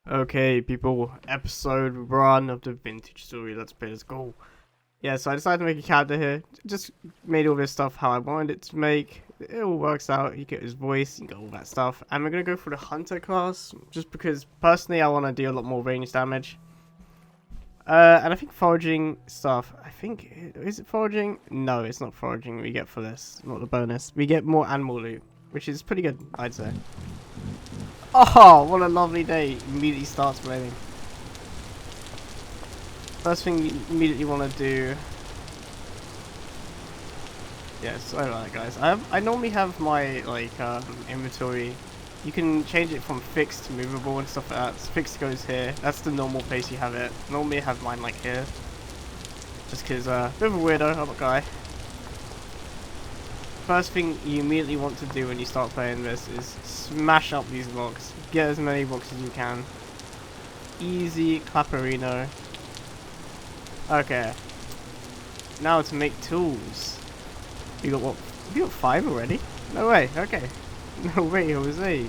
Okay, people, episode 1 of the vintage story. Let's play. Let's go. Yeah, so I decided to make a character here. Just made all this stuff how I wanted it to make. It all works out. You get his voice, you get all that stuff. And we're gonna go for the hunter class, just because personally I want to do a lot more range damage. And I think foraging stuff. Is it foraging? No, it's not foraging. We get for this, not the bonus. We get more animal loot, which is pretty good, I'd say. Oh, what a lovely day. Immediately starts raining. First thing you immediately want to do. Yeah, sorry about that, guys. I normally have my inventory. You can change it from fixed to movable and stuff like that. So fixed goes here. That's the normal place you have it. Normally I have mine like here. Just because bit of a weirdo, I'm a guy. First thing you immediately want to do when you start playing this is smash up these blocks. Get as many blocks as you can. Easy clapperino. Okay. Now to make tools. You got what? You got 5 already? No way. Okay. No way, Jose.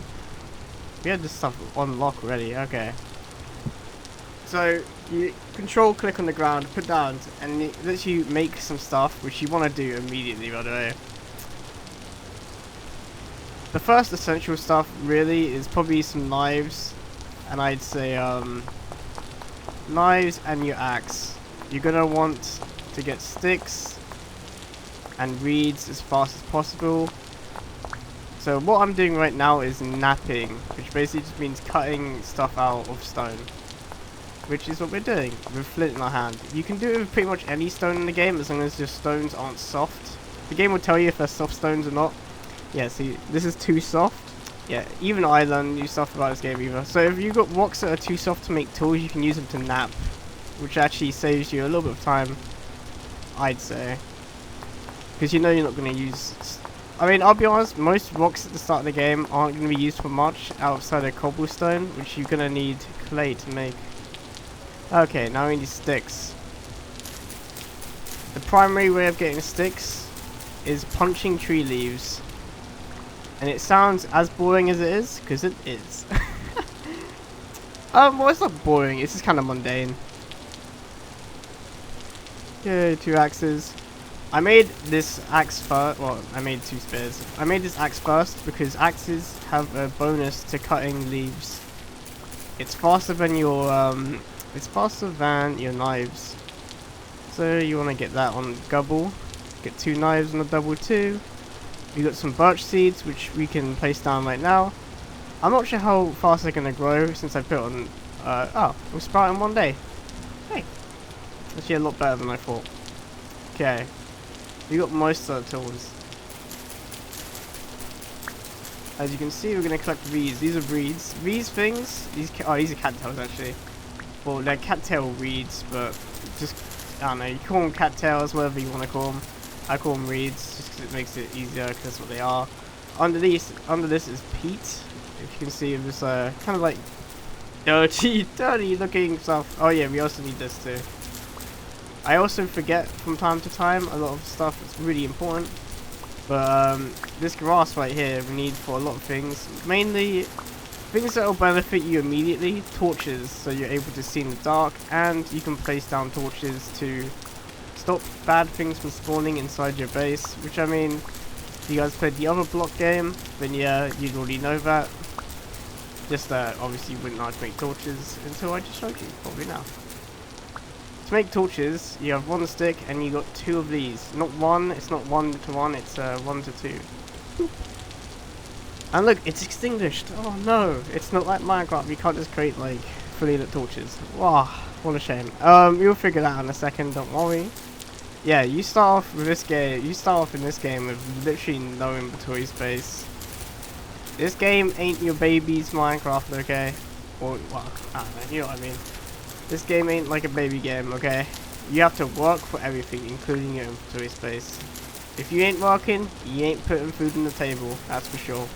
We had this stuff on lock already. Okay. So you control click on the ground, put down, and it lets you make some stuff which you want to do immediately. By the way. The first essential stuff really is probably some knives, and I'd say knives and your axe. You're gonna want to get sticks and reeds as fast as possible. So what I'm doing right now is napping, which basically just means cutting stuff out of stone, which is what we're doing with flint in our hand. You can do it with pretty much any stone in the game as long as your stones aren't soft. The game will tell you if they're soft stones or not. Yeah, see, this is too soft. Yeah, even I learned new stuff about this game either. So if you've got rocks that are too soft to make tools, you can use them to nap, which actually saves you a little bit of time, I'd say. Because you know you're not going to use... I mean, I'll be honest, most rocks at the start of the game aren't going to be used for much outside of cobblestone, which you're going to need clay to make. Okay, now we need sticks. The primary way of getting sticks is punching tree leaves. And it sounds as boring as it is, because it is. Well, it's not boring, it's just kind of mundane. Okay, 2 axes. I made this axe first, well, I made 2 spears. I made this axe first because axes have a bonus to cutting leaves. It's faster than your, knives. So you want to get that on double. Get 2 knives on the double too. We got some birch seeds, which we can place down right now. I'm not sure how fast they're going to grow since I put on... we'll sprout in one day. Hey. Actually a lot better than I thought. Okay. We got most of the tools. As you can see, we're going to collect reeds. These are reeds. These things... these are cattails, actually. Well, they're cattail reeds, but just... I don't know, you call them cattails, whatever you want to call them. I call them reeds just because it makes it easier, because that's what they are. Under this is peat. If you can see, it's kind of like dirty looking stuff. Oh yeah, we also need this too. I also forget from time to time a lot of stuff that's really important. But this grass right here we need for a lot of things. Mainly things that will benefit you immediately. Torches, so you're able to see in the dark, and you can place down torches to stop bad things from spawning inside your base, which I mean, if you guys played the other block game, then yeah, you'd already know that. Just obviously you wouldn't know how to make torches until I just showed you, probably now. To make torches, you have 1 stick and you got 2 of these. Not 1, it's not 1 to 1, it's 1 to 2. Boop. And look, it's extinguished. Oh no, it's not like Minecraft, you can't just create like fully lit torches. Wow, what a shame. You'll figure that out in a second, don't worry. Yeah, you start off with this game. You start off in this game with literally no inventory space. This game ain't your baby's Minecraft, okay? Or well, I don't know. You know what I mean? This game ain't like a baby game, okay? You have to work for everything, including your inventory space. If you ain't working, you ain't putting food on the table. That's for sure.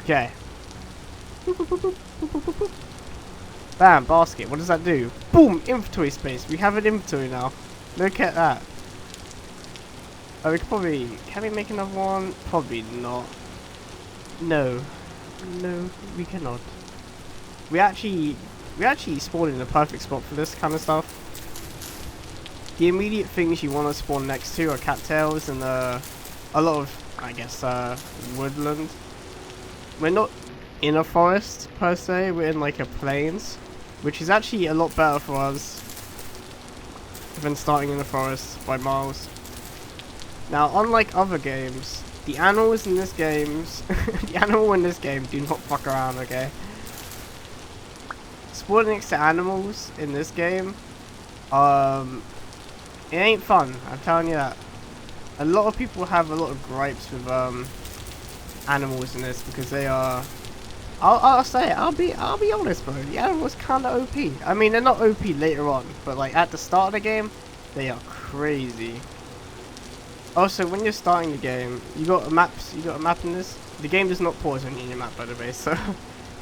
Okay. Bam, basket. What does that do? Boom, inventory space. We have an inventory now. Look at that. Oh, we could probably... can we make another one? Probably not. No. No, we cannot. we actually spawned in the perfect spot for this kind of stuff. The immediate things you want to spawn next to are cattails and a lot of, I guess, woodland. We're not in a forest per se, we're in like a plains, which is actually a lot better for us than starting in the forest by miles. Now, unlike other games, the animals in this game, do not fuck around, okay? Spawning next to animals in this game, it ain't fun, I'm telling you that. A lot of people have a lot of gripes with animals in this because they are. I'll say it. I'll be honest, bro. The animals kind of OP. I mean, they're not OP later on, but like at the start of the game, they are crazy. Also, when you're starting the game, you got a map. You got a map in this. The game does not pause when you're in your map, by the way. So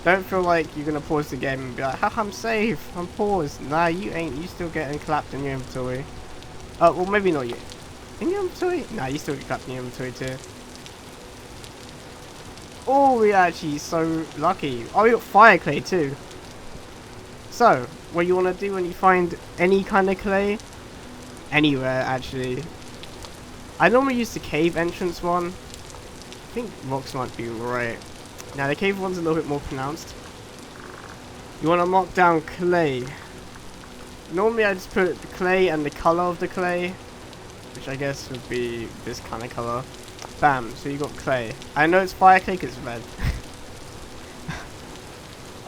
don't feel like you're gonna pause the game and be like, "Ha, I'm safe. I'm paused." Nah, you ain't. You still getting clapped in your inventory. Well, maybe not yet. In your inventory? Nah, you still get clapped in your inventory too. Oh, we're actually so lucky. Oh, we got fire clay too. So, what you want to do when you find any kind of clay, anywhere actually. I normally use the cave entrance one. I think rocks might be right. Now the cave one's a little bit more pronounced. You want to mark down clay. Normally I just put the clay and the color of the clay, which I guess would be this kind of color. Bam, so you got clay. I know it's fire clay because it's red.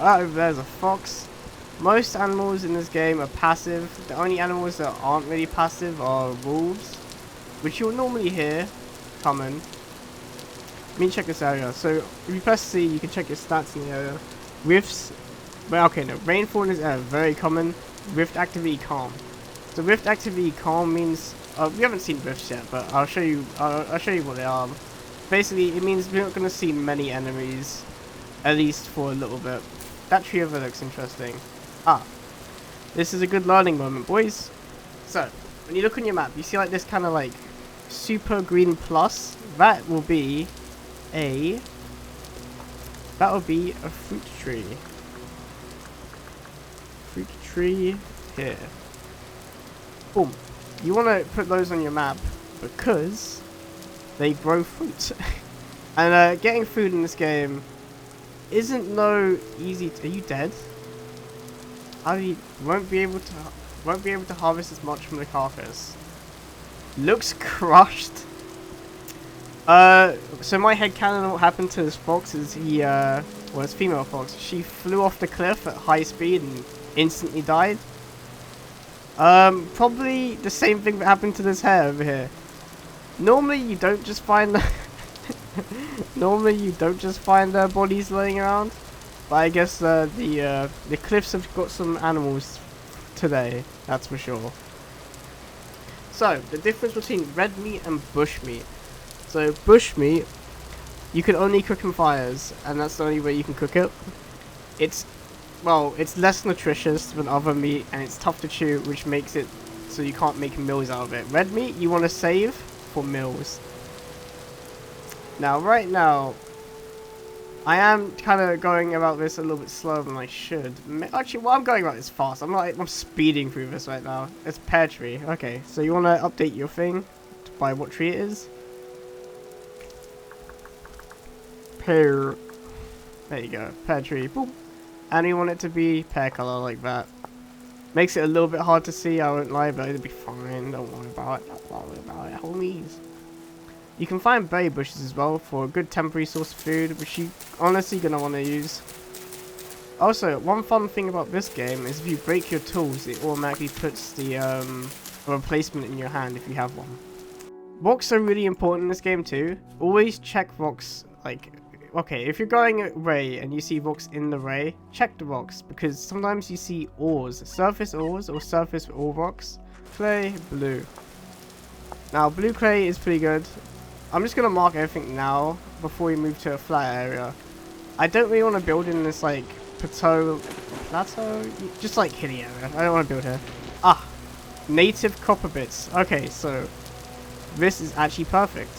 Ah, over there's a fox. Most animals in this game are passive. The only animals that aren't really passive are wolves, which you'll normally hear coming. Let me check this area. So if you press C, you can check your stats in the area. Rifts, well, okay, no, rainfall in this area very common. Rift activity calm. So rift activity calm means we haven't seen rifts yet, but I'll show you. I'll show you what they are. Basically, it means we're not going to see many enemies, at least for a little bit. That tree over looks interesting. Ah, this is a good learning moment, boys. So when you look on your map, you see like this kind of like super green plus. That will be a fruit tree. Fruit tree here. Boom. You want to put those on your map because they grow fruit. And getting food in this game isn't no easy. Are you dead? I won't be able to harvest as much from the carcass. Looks crushed. So my headcanon, what happened to this fox is he well, it's female fox. She flew off the cliff at high speed and instantly died. Probably the same thing that happened to this hare over here. Normally you don't just find bodies laying around, but I guess the cliffs have got some animals today, that's for sure. So the difference between red meat and bush meat. So bush meat, you can only cook in fires, and that's the only way you can cook it. It's less nutritious than other meat, and it's tough to chew, which makes it so you can't make meals out of it. Red meat, you want to save for meals. Now, right now, I am kind of going about this a little bit slower than I should. Actually, well, I'm going about this fast. I'm speeding through this right now. It's pear tree. Okay, so you want to update your thing by what tree it is. Pear. There you go. Pear tree. Boop. And you want it to be pear color like that. Makes it a little bit hard to see, I won't lie, but it'll be fine. Don't worry about it. Don't worry about it, homies. You can find berry bushes as well for a good temporary source of food, which you honestly gonna want to use. Also, one fun thing about this game is if you break your tools, it automatically puts the replacement in your hand if you have one. Rocks are really important in this game too. Always check rocks, like, okay, if you're going away and you see rocks in the ray, check the rocks, because sometimes you see ores, surface ores or surface ore rocks. Clay, blue. Now, blue clay is pretty good. I'm just going to mark everything now before we move to a flat area. I don't really want to build in this, like, plateau, just like hilly area. I don't want to build here. Ah, native copper bits. Okay, so this is actually perfect.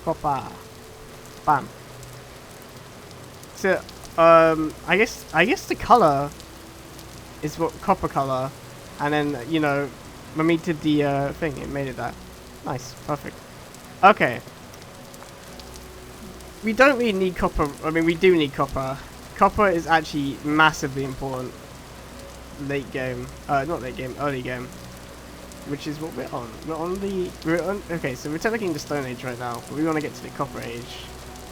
Copper. Bam. So I guess the color is what copper color, and then you know when we did the thing, it made it that. Nice, perfect. Okay. We don't really need copper. I mean, we do need copper. Copper is actually massively important. Late game, not late game, early game, which is what we're on. Okay, so we're technically in the Stone Age right now, but we want to get to the Copper Age,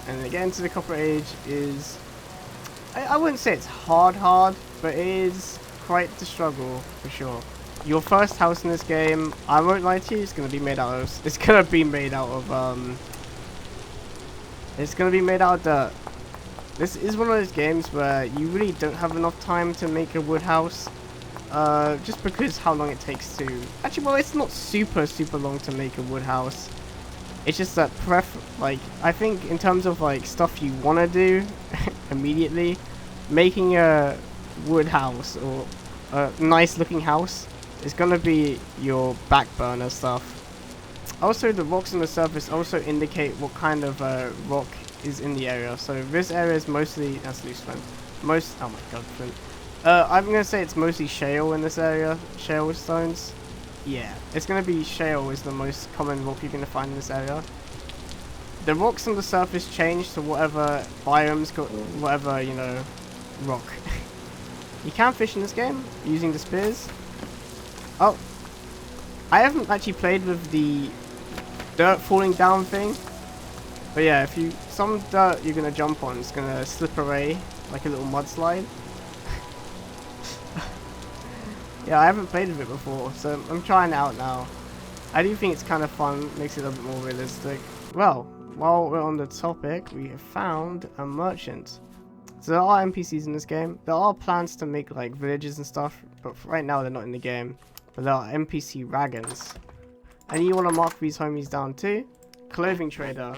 and to get into the Copper Age is, I wouldn't say it's hard, but it is quite the struggle for sure. Your first house in this game, I won't lie to you, it's gonna be made out of dirt. This is one of those games where you really don't have enough time to make a wood house. Just because how long it takes to... Actually, well, it's not super long to make a wood house. It's just that I think in terms of like stuff you want to do immediately, making a wood house or a nice looking house is gonna be your back burner stuff. Also, the rocks on the surface also indicate what kind of rock is in the area. So this area is mostly, that's loose flint. Oh my god, flint. I'm gonna say it's mostly shale in this area. Shale stones. Yeah, it's gonna be shale is the most common rock you're gonna find in this area. The rocks on the surface change to whatever biomes got, whatever, you know, rock. You can fish in this game using the spears. Oh, I haven't actually played with the dirt falling down thing. But yeah, if some dirt you're gonna jump on, it's gonna slip away like a little mudslide. Yeah, I haven't played with it before, so I'm trying it out now. I do think it's kind of fun, makes it a little bit more realistic. Well, while we're on the topic, we have found a merchant. So there are NPCs in this game. There are plans to make like villages and stuff, but right now they're not in the game. But there are NPC wagons. And you want to mark these homies down too. Clothing trader.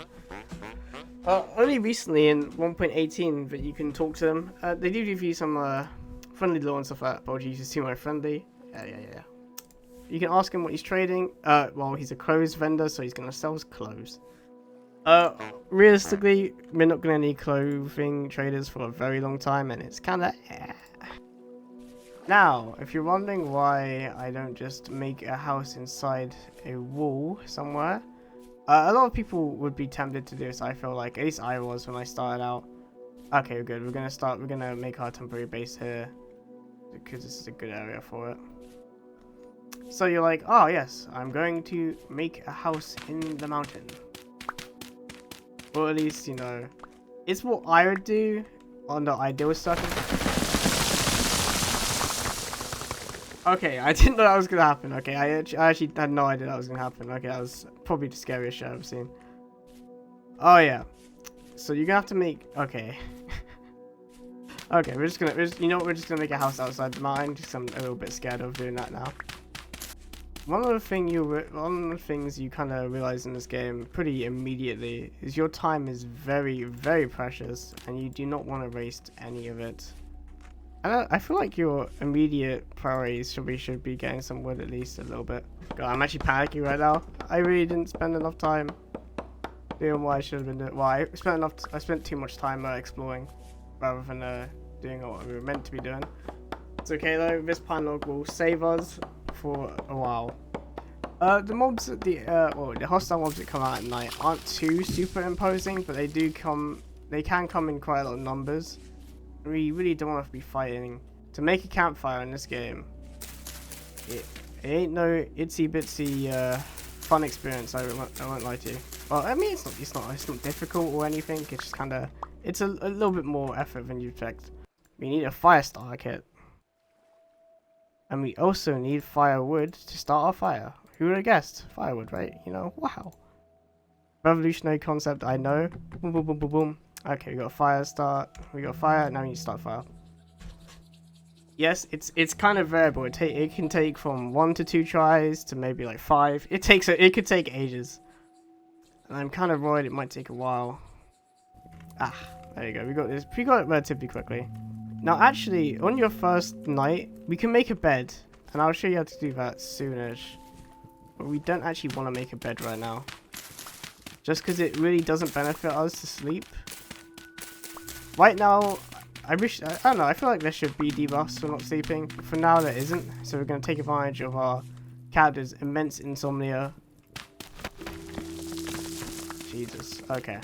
Only recently in 1.18 that you can talk to them. They do give you some friendly law and stuff like that. But you see my friendly. Yeah. You can ask him what he's trading. Well, he's a clothes vendor, so he's gonna sell his clothes. Realistically, we're not gonna need clothing traders for a very long time, and it's kinda Now, if you're wondering why I don't just make a house inside a wall somewhere, a lot of people would be tempted to do this, I feel like. At least I was when I started out. Okay, good. We're gonna make our temporary base here, because this is a good area for it. So you're like, oh yes, I'm going to make a house in the mountain. Or at least, you know, it's what I would do on the ideal circumstance. Okay, I didn't know that was gonna happen. Okay, I actually had no idea that was gonna happen. Okay, that was probably the scariest shit I've seen. Oh yeah, so you're gonna have to make. Okay. Okay, you know what? We're just gonna make a house outside the mountain because I'm a little bit scared of doing that now. One of the things you kind of realize in this game pretty immediately is your time is very, very precious, and you do not want to waste any of it. I feel like your immediate priorities should be getting some wood at least a little bit. God, I'm actually panicking right now. I really didn't spend enough time doing what I should have been doing. Well, I spent too much time exploring rather than doing what we were meant to be doing. It's okay though. This pine log will save us for a while. The mobs, the hostile mobs that come out at night aren't too super imposing, but they can come in quite a lot of numbers. We really don't want to be fighting. To make a campfire in this game, it ain't no itsy bitsy fun experience. I won't lie to you. Well, I mean it's not difficult or anything. It's just it's a little bit more effort than you expect. We need a fire starter kit, and we also need firewood to start our fire. Who would have guessed? Firewood, right? You know, wow. Revolutionary concept, I know. Boom, boom, boom, boom, boom. Okay, we got a fire start. We got fire. Now we need to start fire. Yes, it's kind of variable. It can take from 1 to 2 tries to maybe like 5. It could take ages. And I'm kind of worried it might take a while. Ah, there you go. We got this. We got it relatively quickly. Now, actually, on your first night, we can make a bed, and I'll show you how to do that soonish. But we don't actually want to make a bed right now, just because it really doesn't benefit us to sleep. Right now, I wish, I don't know, I feel like there should be debuffs for not sleeping. For now, there isn't. So we're going to take advantage of our character's immense insomnia. Jesus, okay.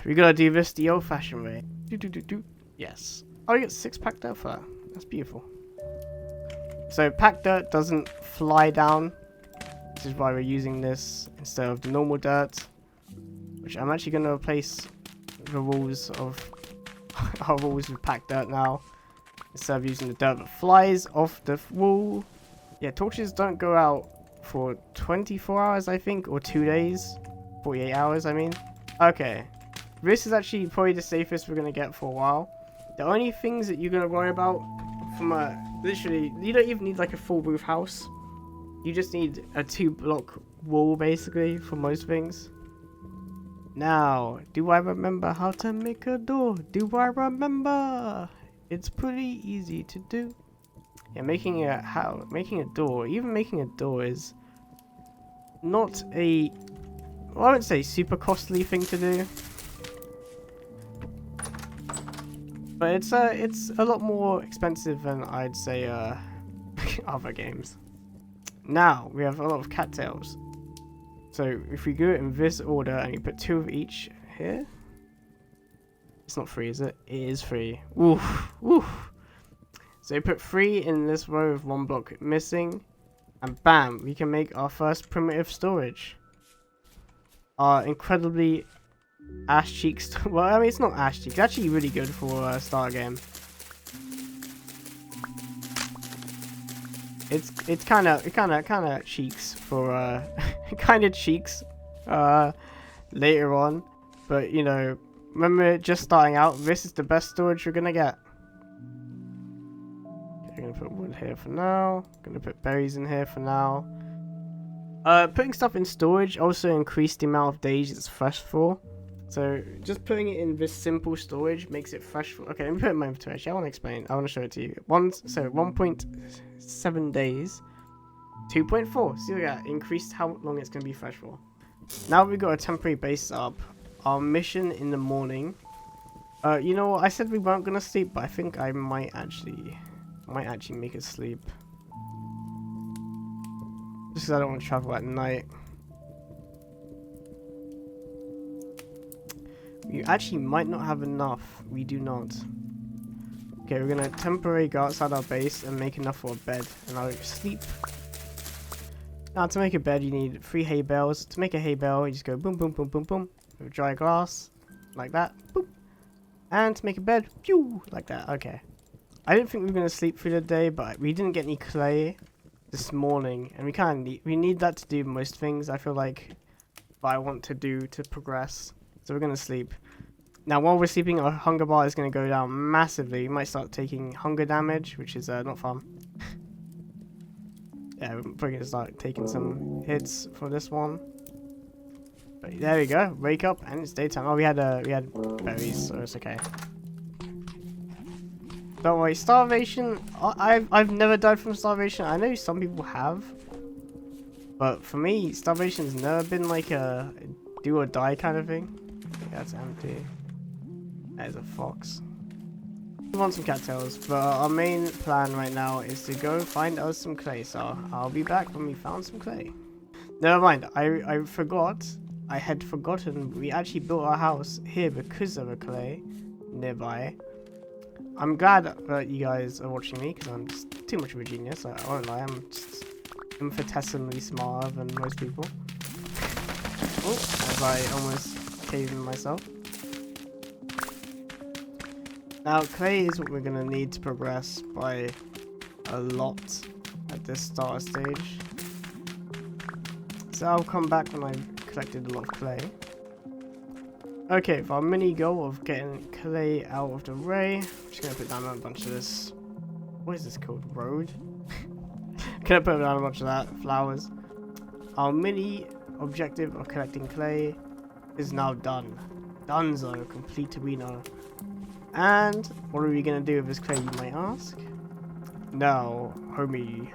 We gotta do this the old-fashioned way. Yes. Oh, you get 6 packed dirt for that. That's beautiful. So packed dirt doesn't fly down. This is why we're using this instead of the normal dirt. Which I'm actually gonna replace the walls of our walls with packed dirt now. Instead of using the dirt that flies off the wall. Yeah, torches don't go out for 24 hours, I think, or 2 days. 48 hours, I mean. Okay. This is actually probably the safest we're going to get for a while. The only things that you're going to worry about from a... Literally, you don't even need like a full roof house. You just need a 2-block wall, basically, for most things. Now, do I remember how to make a door? Do I remember? It's pretty easy to do. Yeah, making a door, even making a door is not a, well, I wouldn't say super costly thing to do, but it's a lot more expensive than I'd say other games. Now we have a lot of cattails, so if we go in this order and you put 2 of each here, it's not 3, is it? It is 3. Oof, oof. So we put 3 in this row with 1 block missing, and bam, we can make our first primitive storage. Our incredibly ash cheeks. Well, I mean, it's not ash cheeks. It's actually really good for a starter game. It's kind of cheeks for kind of cheeks later on, but you know, when we're just starting out, this is the best storage we're gonna get. I'm gonna put wood here for now. I'm gonna put berries in here for now. Putting stuff in storage also increases the amount of days it's fresh for. So just putting it in this simple storage makes it fresh for... Okay, let me put it in my inventory. Actually, I want to explain. I want to show it to you. 1.7 days. 2.4. See that? Increased how long it's going to be fresh for. Now we've got a temporary base up. Our mission in the morning. You know what? I said we weren't going to sleep, but I think I might actually make us sleep. Just because I don't want to travel at night. We actually might not have enough. We do not. Okay, we're going to temporarily go outside our base and make enough for a bed. And I'll sleep. Now, to make a bed, you need 3 hay bales. To make a hay bale, you just go boom, boom, boom, boom, boom. With dry grass. Like that. Boop. And to make a bed, pew, like that. Okay. I didn't think we were going to sleep through the day, but we didn't get any clay this morning. And we need that to do most things, I feel like, that I want to do to progress. So we're going to sleep. Now, while we're sleeping, our hunger bar is going to go down massively. We might start taking hunger damage, which is not fun. Yeah, we're probably going to start taking some hits for this one. But there we go. Wake up, and it's daytime. Oh, we had berries, so it's okay. Don't worry, starvation. I've never died from starvation. I know some people have, but for me, starvation's never been like a do or die kind of thing. That's empty. There's a fox. We want some cattails, but our main plan right now is to go find us some clay. So I'll be back when we found some clay. Never mind. I forgot. I had forgotten we actually built our house here because of a clay nearby. I'm glad that you guys are watching me because I'm just too much of a genius. I won't lie. I'm just infinitesimally smarter than most people. Oh, as I almost caved in myself. Now, clay is what we're going to need to progress by a lot at this starter stage. So I'll come back when I've collected a lot of clay. Okay, for our mini goal of getting clay out of the way, I'm just going to put down a bunch of this. What is this called? Road? Gonna put down a bunch of that. Flowers. Our mini objective of collecting clay is now done. Donezo, complete we know. And what are we gonna do with this clay, you might ask? No, homie.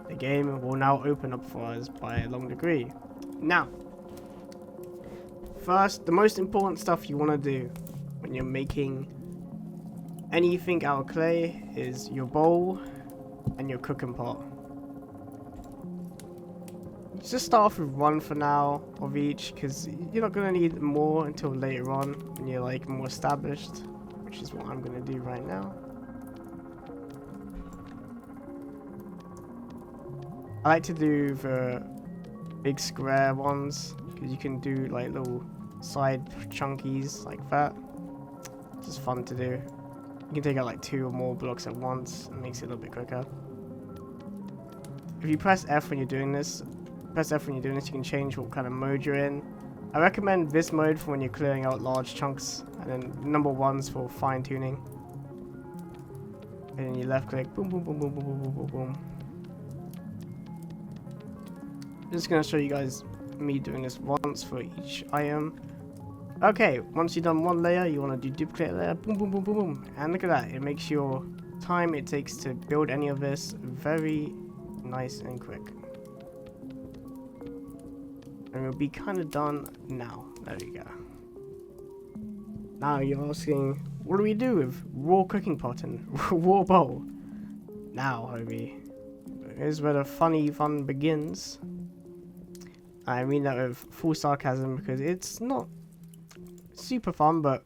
The game will now open up for us by a long degree. Now, first, the most important stuff you want to do when you're making anything out of clay is your bowl and your cooking pot. Just start off with one for now of each, because you're not going to need more until later on when you're like more established, which is what I'm going to do right now. I like to do the big square ones because you can do like little side chunkies like that. It's just fun to do. You can take out like 2 or more blocks at once and makes it a little bit quicker. If you press F when you're doing this, you can change what kind of mode you're in. I recommend this mode for when you're clearing out large chunks, and then number 1's for fine tuning. And then you left click, boom, boom, boom, boom, boom, boom, boom, boom, boom. I'm just gonna show you guys me doing this once for each item. Okay, once you've done one layer, you want to do duplicate layer, boom, boom, boom, boom, boom, and look at that. It makes your time it takes to build any of this very nice and quick. And we'll be kind of done now. There we go. Now you're asking, what do we do with raw cooking pot and raw bowl? Now, Hobie, here's where the funny fun begins. I mean that with full sarcasm because it's not super fun, but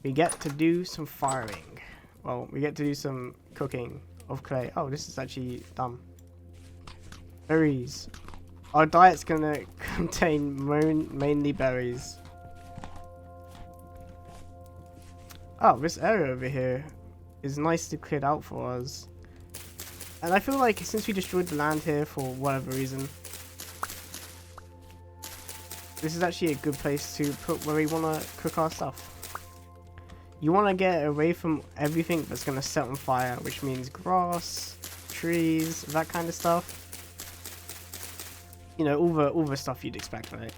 we get to do some firing. Well, we get to do some cooking of clay. Oh, this is actually dumb. Berries. Our diet's gonna contain mainly berries. Oh, this area over here is nicely cleared out for us. And I feel like since we destroyed the land here for whatever reason, this is actually a good place to put where we want to cook our stuff. You want to get away from everything that's going to set on fire, which means grass, trees, that kind of stuff. You know, all the stuff you'd expect, right?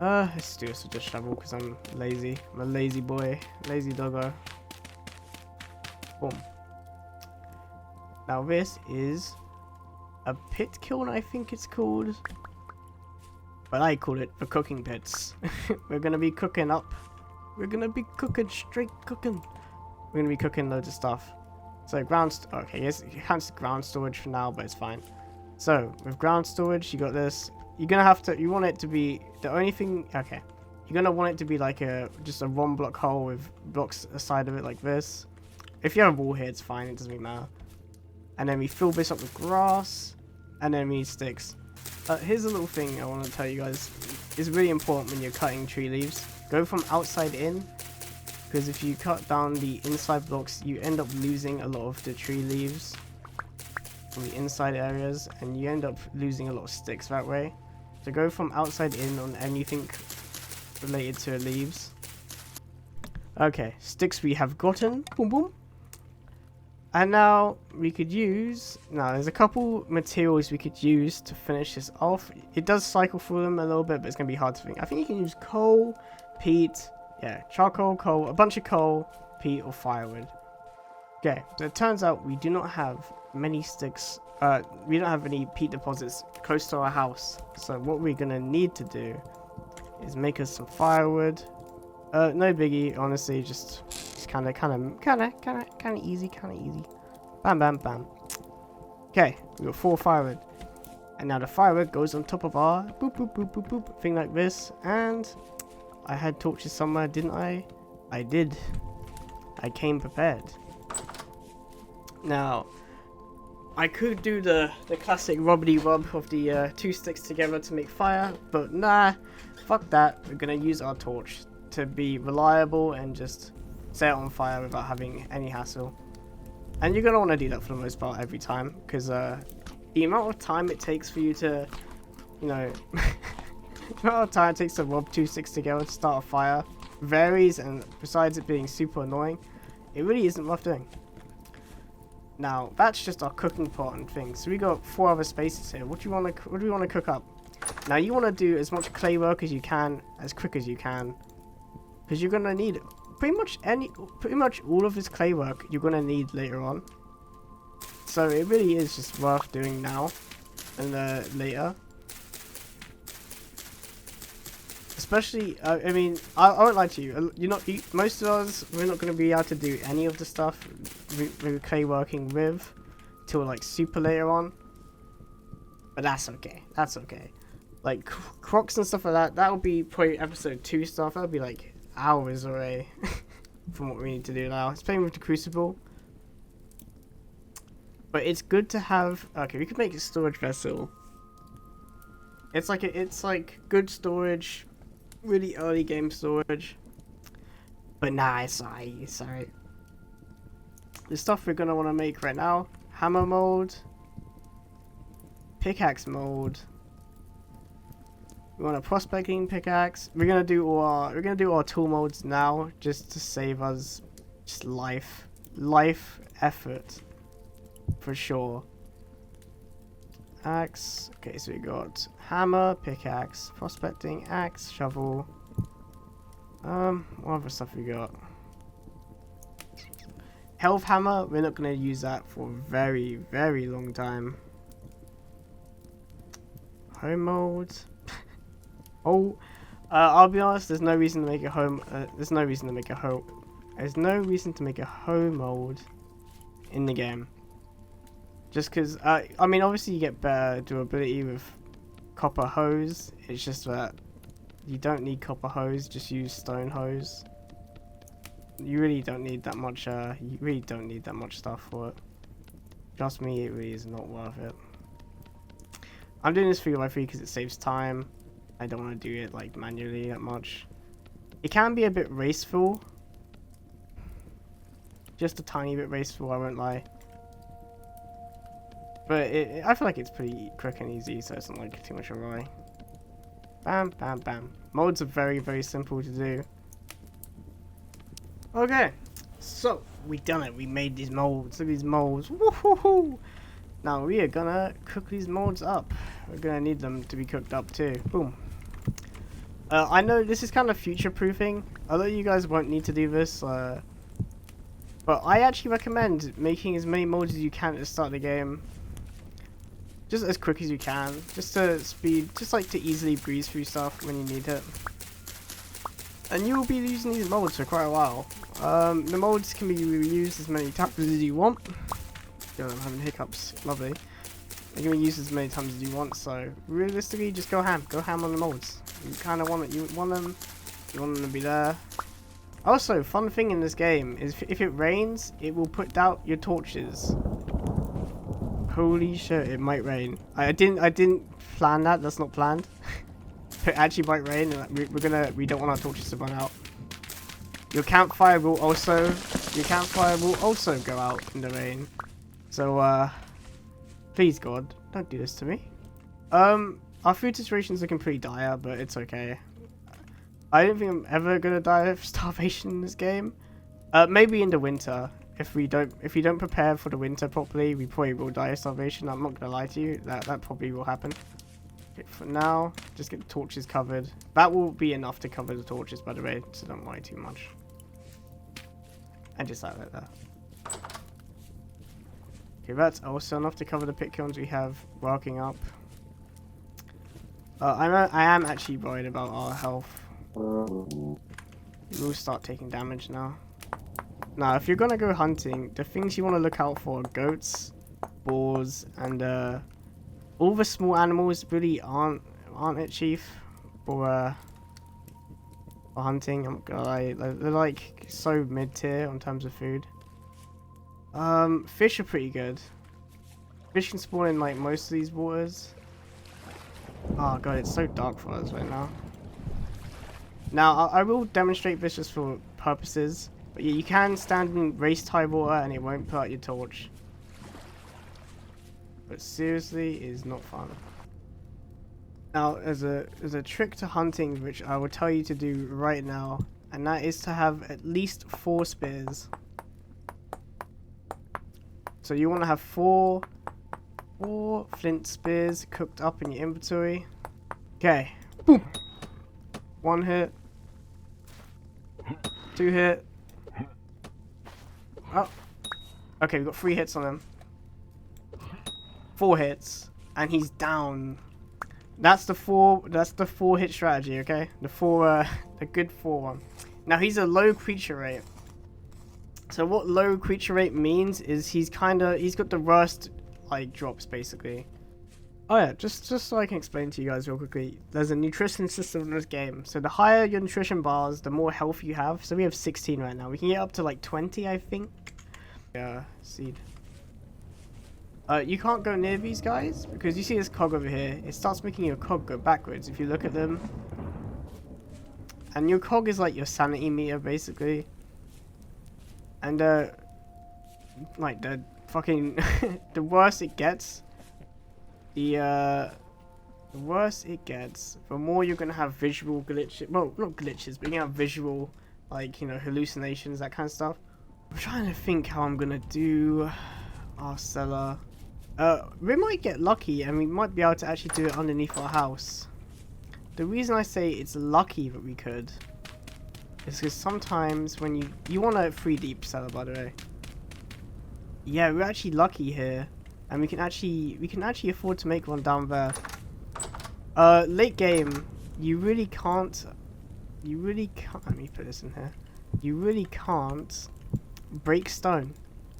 Let's do this with just shovel because I'm lazy. I'm a lazy boy, lazy doggo. Boom. Now this is a pit kiln, I think it's called. But I call it the cooking pits. We're gonna be cooking up. We're gonna be cooking, straight cooking. We're gonna be cooking loads of stuff. So okay, yes, it counts ground storage for now, but it's fine. So with ground storage, you got this. You're gonna have to. You want it to be the only thing. Okay, you're gonna want it to be like just a 1-block hole with blocks aside of it like this. If you have a wall here, it's fine. It doesn't really matter. And then we fill this up with grass, and then we need sticks. Here's a little thing I want to tell you guys. It's really important when you're cutting tree leaves. Go from outside in, because if you cut down the inside blocks, you end up losing a lot of the tree leaves from the inside areas, and you end up losing a lot of sticks that way. So go from outside in on anything related to leaves. Okay, sticks we have gotten. Boom, boom. And now we could use, there's a couple materials we could use to finish this off. It does cycle through them a little bit, but it's going to be hard to think. I think you can use coal, peat, charcoal, coal, a bunch of coal, peat, or firewood. Okay, so it turns out we do not have many sticks, we don't have any peat deposits close to our house. So what we're going to need to do is make us some firewood. No biggie, honestly, just kind of easy, Bam, bam, bam. Okay, we got 4 firewood, and now the firewood goes on top of our boop, boop, boop, boop, boop thing like this. And I had torches somewhere, didn't I? I did. I came prepared. Now, I could do the classic rubbity-rub of the 2 sticks together to make fire, but nah, fuck that. We're gonna use our torch to be reliable and just set it on fire without having any hassle. And you're gonna want to do that for the most part every time, because the amount of time it takes for you to, you know, the amount of time it takes to rub 2 sticks together to start a fire varies, and besides it being super annoying, it really isn't worth doing. Now that's just our cooking pot and things. So we got 4 other spaces here. What do we want to cook up? Now you want to do as much clay work as you can, as quick as you can, because you're gonna need it. Pretty much all of this clay work you're gonna need later on. So it really is just worth doing now and later. Especially, I mean, I won't lie to you. Most of us, we're not going to be able to do any of the stuff we're clay working with till like super later on. But that's okay. That's okay. Like crocs and stuff like that. That will be probably episode 2 stuff. That'll be like hours away from what we need to do now. It's playing with the crucible. But it's good to have. Okay, we could make a storage vessel. It's like good storage, really early game storage. But nah, it's alright. The stuff we're gonna want to make right now: hammer mold, pickaxe mold. We want a prospecting pickaxe. We're gonna do our tool molds now, just to save us just life effort for sure. Axe. Okay, so we got hammer, pickaxe, prospecting, axe, shovel. What other stuff we got? Health hammer. We're not gonna use that for a very, very long time. Home mold. Oh, I'll be honest. There's no reason to make a home. There's no reason to make a home mold in the game. Just because, I mean, obviously you get better durability with copper hose. It's just that you don't need copper hose, just use stone hose. You really don't need that much, stuff for it. Trust me, it really is not worth it. I'm doing this 3x3 because it saves time. I don't want to do it, like, manually that much. It can be a bit raceful. Just a tiny bit raceful, I won't lie. But I feel like it's pretty quick and easy, so it's not like too much of a worry. Bam, bam, bam. Molds are very, very simple to do. Okay, so we done it. We made these molds. Look at these molds. Woohoo! Now we are gonna cook these molds up. We're gonna need them to be cooked up too. Boom. I know this is kind of future-proofing. Although you guys won't need to do this. But I actually recommend making as many molds as you can at the start of the game. Just as quick as you can, just to easily breeze through stuff when you need it. And you will be using these molds for quite a while. The molds can be reused as many times as you want. God, I'm having hiccups. Lovely. They can be used as many times as you want. So realistically, just go ham on the molds. You kind of want it. You want them to be there. Also, fun thing in this game is if it rains, it will put out your torches. Holy shit, it might rain. I didn't plan that. That's not planned. It actually might rain, and we don't want our torches to run out. Your campfire will also go out in the rain. So please God, don't do this to me. Our food situation's looking pretty dire, but it's okay. I don't think I'm ever gonna die of starvation in this game. Maybe in the winter. If you don't prepare for the winter properly, we probably will die of starvation. I'm not gonna lie to you. That probably will happen. Okay, for now, just get the torches covered. That will be enough to cover the torches, by the way, so don't worry too much. And just like that. Okay, that's also enough to cover the pit kilns we have working up. I am actually worried about our health. We'll start taking damage now. Now, if you're gonna go hunting, the things you want to look out for are goats, boars, and all the small animals really aren't it, chief? For hunting, I'm not gonna lie, they're like so mid tier in terms of food. Fish are pretty good. Fish can spawn in like most of these waters. Oh god, it's so dark for us right now. Now, I will demonstrate this just for purposes. But yeah, you can stand in waist-high water and it won't put out your torch. But seriously, it is not fun. Now, there's a trick to hunting which I will tell you to do right now. And that is to have at least 4 spears. So you want to have 4 flint spears cooked up in your inventory. Okay. Boom. 1 hit. 2 hit. Oh. Okay, we've got 3 hits on him. 4 hits. And he's down. That's the 4-hit strategy, okay? The good 4 one. Now he's a low creature rate. So what low creature rate means is he's got the worst like drops basically. Oh yeah, just so I can explain to you guys real quickly. There's a nutrition system in this game. So the higher your nutrition bars, the more health you have. So we have 16 right now. We can get up to like 20, I think. Yeah, seed. You can't go near these guys because you see this cog over here. It starts making your cog go backwards if you look at them. And your cog is like your sanity meter basically. And like the fucking the worse it gets, the worse it gets, the more you're gonna have visual glitches. Well, not glitches, but you're gonna have visual, like, you know, hallucinations, that kind of stuff. I'm trying to think how I'm gonna do our cellar. We might get lucky and we might be able to actually do it underneath our house. The reason I say it's lucky that we could is because sometimes when you want a 3 deep cellar, by the way. Yeah, we're actually lucky here, and we can actually afford to make one down there. Late game, you really can't. Let me put this in here. You really can't break stone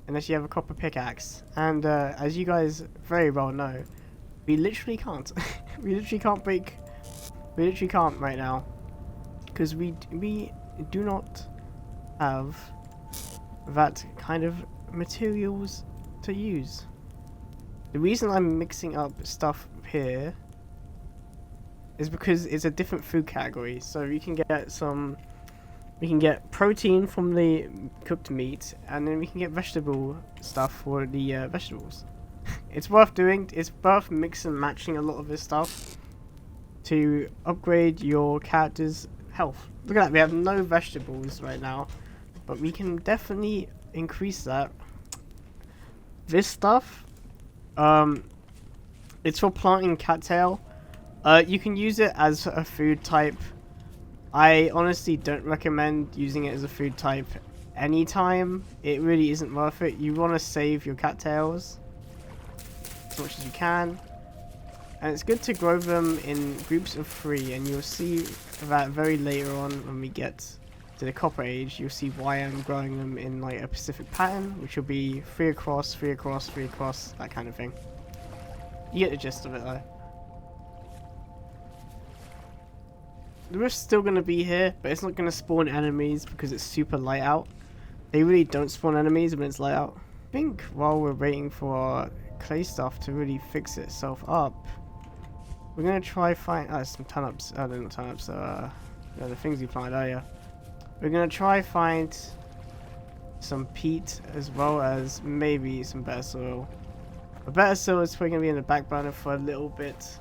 unless you have a copper pickaxe, and as you guys very well know, we literally can't. We literally can't break. We literally can't right now, because we do not have that kind of materials to use. The reason I'm mixing up stuff here is because it's a different food category. So we can get protein from the cooked meat, and then we can get vegetable stuff for the vegetables. It's worth doing. It's worth mix and matching a lot of this stuff to upgrade your character's health. Look at that, we have no vegetables right now, but we can definitely increase that. This stuff, it's for planting cattail. You can use it as a food type. I honestly don't recommend using it as a food type anytime. It really isn't worth it. You want to save your cattails as much as you can. And it's good to grow them in groups of 3, and you'll see that very later on when we get to the Copper Age, you'll see why I'm growing them in like a specific pattern, which will be 3 across, 3 across, 3 across, that kind of thing. You get the gist of it though. The rift's still going to be here, but it's not going to spawn enemies because it's super light out. They really don't spawn enemies when it's light out. I think while we're waiting for our clay stuff to really fix itself up, we're going to try find some turnips. Oh, they're not turnips. The things we planted earlier. We're going to try find some peat as well as maybe some better soil. But better soil is probably going to be in the back burner for a little bit.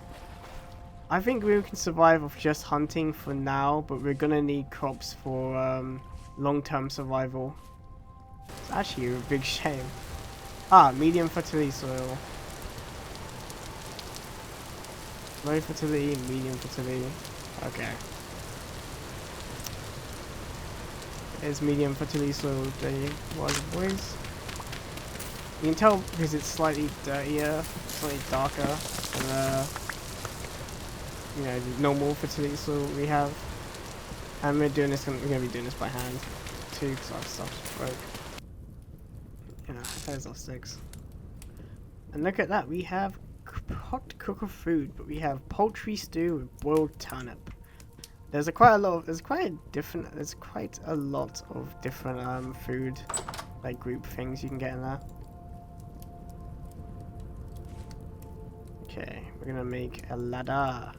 I think we can survive off just hunting for now, but we're going to need crops for long-term survival. It's actually a big shame. Medium fertility soil. Low fertility, medium fertility. Okay. There's medium fertility soil, boys. You can tell because it's slightly dirtier, slightly darker than the normal fertility soil we have. And we're gonna be doing this by hand too, because our stuff's broke. Yeah, there's our sticks. And look at that, we have hot cooker food, but we have poultry stew with boiled turnip. There's quite a lot of different food like group things you can get in there. Okay, we're gonna make a ladder.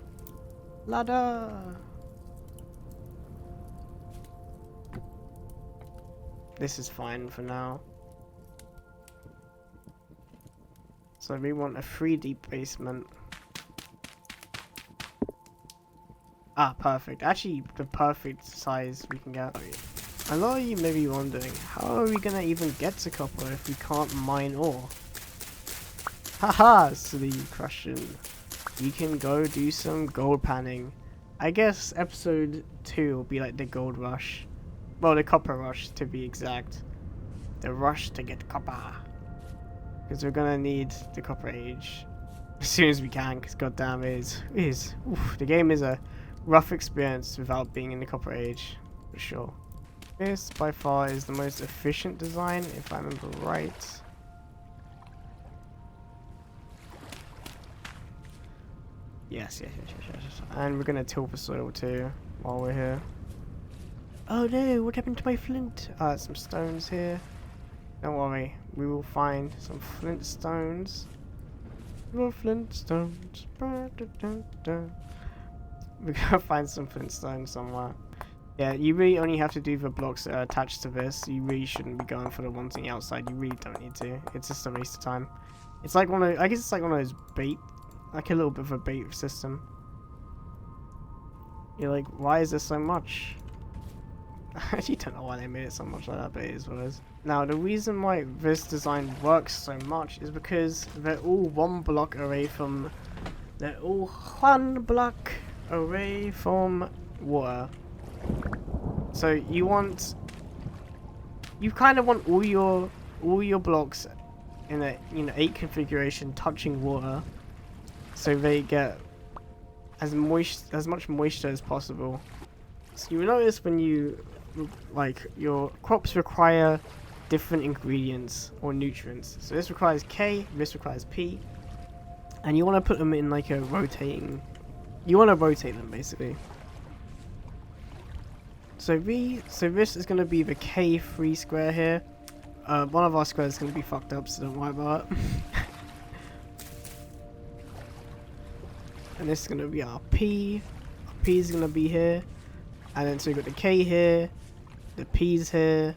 This is fine for now. So we want a 3 deep basement. Perfect. Actually, the perfect size we can get. A lot of you may be wondering, how are we gonna even get to copper if we can't mine ore? Haha, silly question. You can go do some gold panning. I guess episode 2 will be like the gold rush. Well, the copper rush to be exact. The rush to get copper. Because we're gonna need the copper age. as soon as we can, because goddamn the game is a rough experience without being in the Copper Age, for sure. This by far is the most efficient design, if I remember right. Yes. And we're gonna till the soil too while we're here. Oh no, what happened to my flint? Some stones here. Don't worry, we will find some flint stones. We're gonna find some flint stones somewhere. Yeah, you really only have to do the blocks that are attached to this. You really shouldn't be going for the ones on the outside. You really don't need to. It's just a waste of time. It's like one of, I guess it's like one of those bait, like a little bit of a bait system. You're like, why is there so much? I actually don't know why they made it so much like that, but it is what it is. Now, the reason why this design works so much is because they're all one block away from water. So you kind of want all your blocks in a 8 configuration touching water, so they get as much moisture as possible. So you will notice when your crops require different ingredients or nutrients. So this requires K, this requires P, and you want to put them in like a rotating. You want to rotate them basically. So this is going to be the K3 square here. One of our squares is going to be fucked up, so don't worry about it. And this is going to be our P. Our P is going to be here. And then so we've got the K here. The P's here.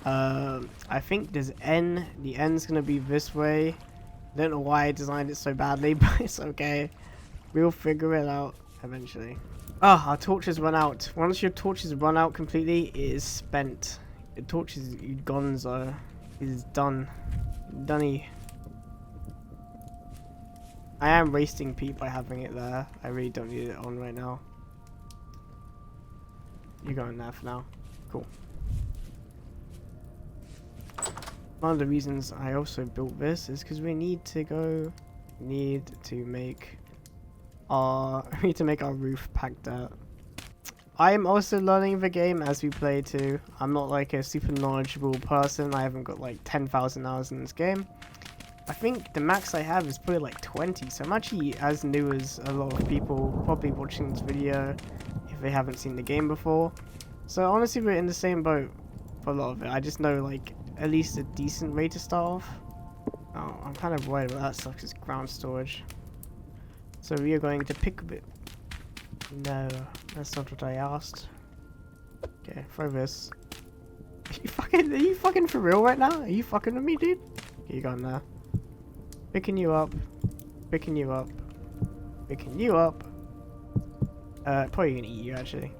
I think there's N. The N's going to be this way. I don't know why I designed it so badly, but it's okay. We'll figure it out eventually. Ah, our torches run out. Once your torches run out completely, it is spent. The torch is gonzo. It is done. Dunny. I am wasting Pete by having it there. I really don't need it on right now. You're going there for now. Cool. One of the reasons I also built this is because we need to make our roof packed out. I am also learning the game as we play too. I'm not like a super knowledgeable person. I haven't got like 10,000 hours in this game. I think the max I have is probably like 20, so I'm actually as new as a lot of people probably watching this video if they haven't seen the game before. So honestly, we're in the same boat for a lot of it. I just know like at least a decent way to start off. Oh, I'm kind of worried about that stuff because it's ground storage. So we are going to pick a bit. No, that's not what I asked. Okay, throw this. Are you fucking for real right now? Are you fucking with me, dude? Okay, you going there. Picking you up. Picking you up. Picking you up. Probably gonna eat you actually.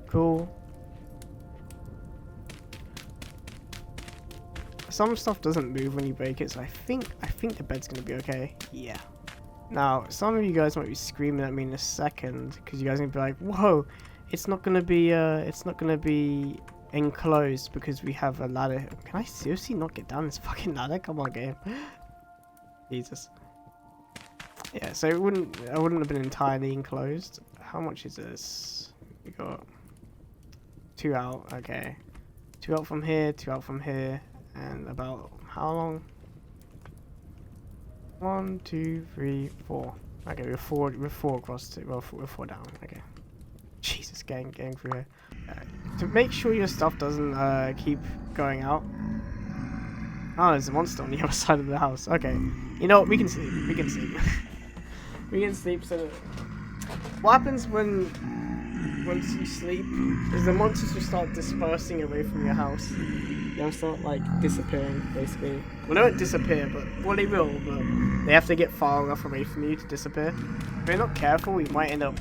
Cool. Some stuff doesn't move when you break it, so I think the bed's gonna be okay. Yeah. Now, some of you guys might be screaming at me in a second because you guys are gonna be like, "Whoa, it's not gonna be enclosed because we have a ladder." Can I seriously not get down this fucking ladder? Come on, game. Jesus. Yeah, so I wouldn't have been entirely enclosed. How much is this? We got 2 out. Okay, 2 out from here, 2 out from here, and about how long? 1, 2, 3, 4. Okay, we're four across. We're 4 down. Okay. Jesus, getting through here. To make sure your stuff doesn't keep going out. Oh, there's a monster on the other side of the house. Okay. You know what? We can sleep. We can sleep. We can sleep. So, what happens once you sleep is the monsters will start dispersing away from your house. They'll start like disappearing, basically. Well, they won't disappear, but they will. But they have to get far enough away from you to disappear. If you're not careful, we might end up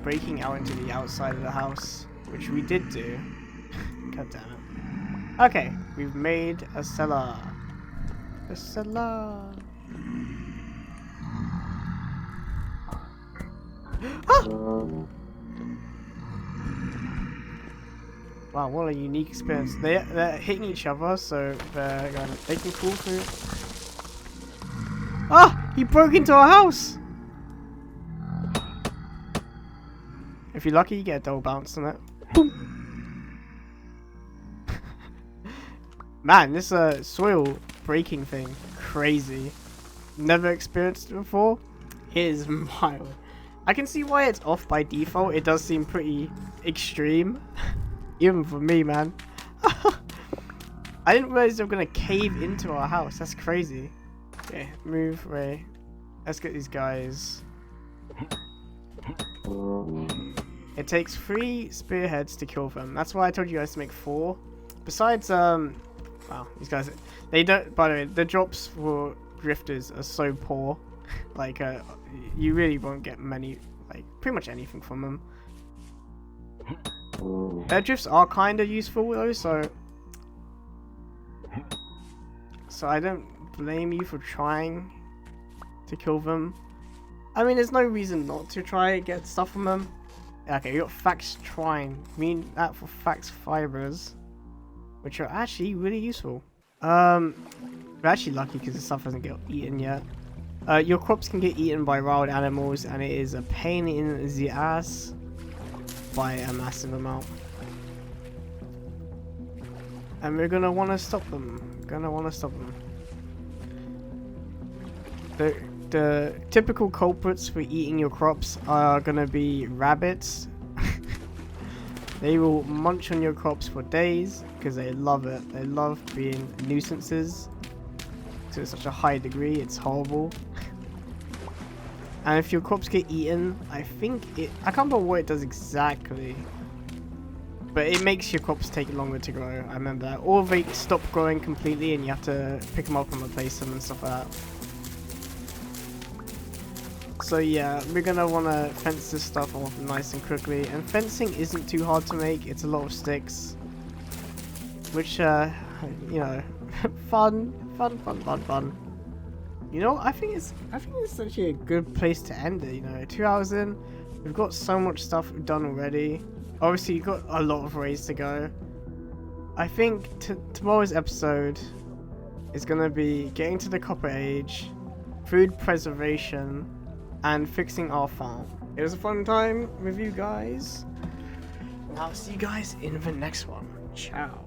breaking out into the outside of the house, which we did do. God damn it. Okay, we've made a cellar. A cellar. Wow, what a unique experience. They're hitting each other, so they can crawl through. Ah! He broke into our house! If you're lucky, you get a double bounce on it. Boom. Man, this soil breaking thing, crazy. Never experienced it before. It is mild. I can see why it's off by default. It does seem pretty extreme. Even for me, man. I didn't realize they were gonna cave into our house. That's crazy. Okay, move away. Let's get these guys. It takes 3 spearheads to kill them. That's why I told you guys to make 4. Besides, wow, these guys, they don't, by the way, the drops for drifters are so poor. Like, you really won't get many, like, pretty much anything from them. Their drifts are kind of useful though, so I don't blame you for trying to kill them. I mean, there's no reason not to try and get stuff from them. Okay, you got fax twine. Mean that for fax fibers, which are actually really useful. We're actually lucky because the stuff doesn't get eaten yet. Your crops can get eaten by wild animals, and it is a pain in the ass by a massive amount. And we're gonna want to stop them. The typical culprits for eating your crops are gonna be rabbits. They will munch on your crops for days because they love it. They love being nuisances to such a high degree. It's horrible. And if your crops get eaten, I can't remember what it does exactly, but it makes your crops take longer to grow. I remember that. Or they stop growing completely and you have to pick them up and replace them and stuff like that. So yeah, we're gonna want to fence this stuff off nice and quickly. And fencing isn't too hard to make. It's a lot of sticks, which you know, fun. You know, I think it's actually a good place to end it. You know, 2 hours in, we've got so much stuff done already. Obviously, you've got a lot of ways to go. I think tomorrow's episode is gonna be getting to the Copper Age, food preservation, and fixing our farm. It was a fun time with you guys. I'll see you guys in the next one. Ciao.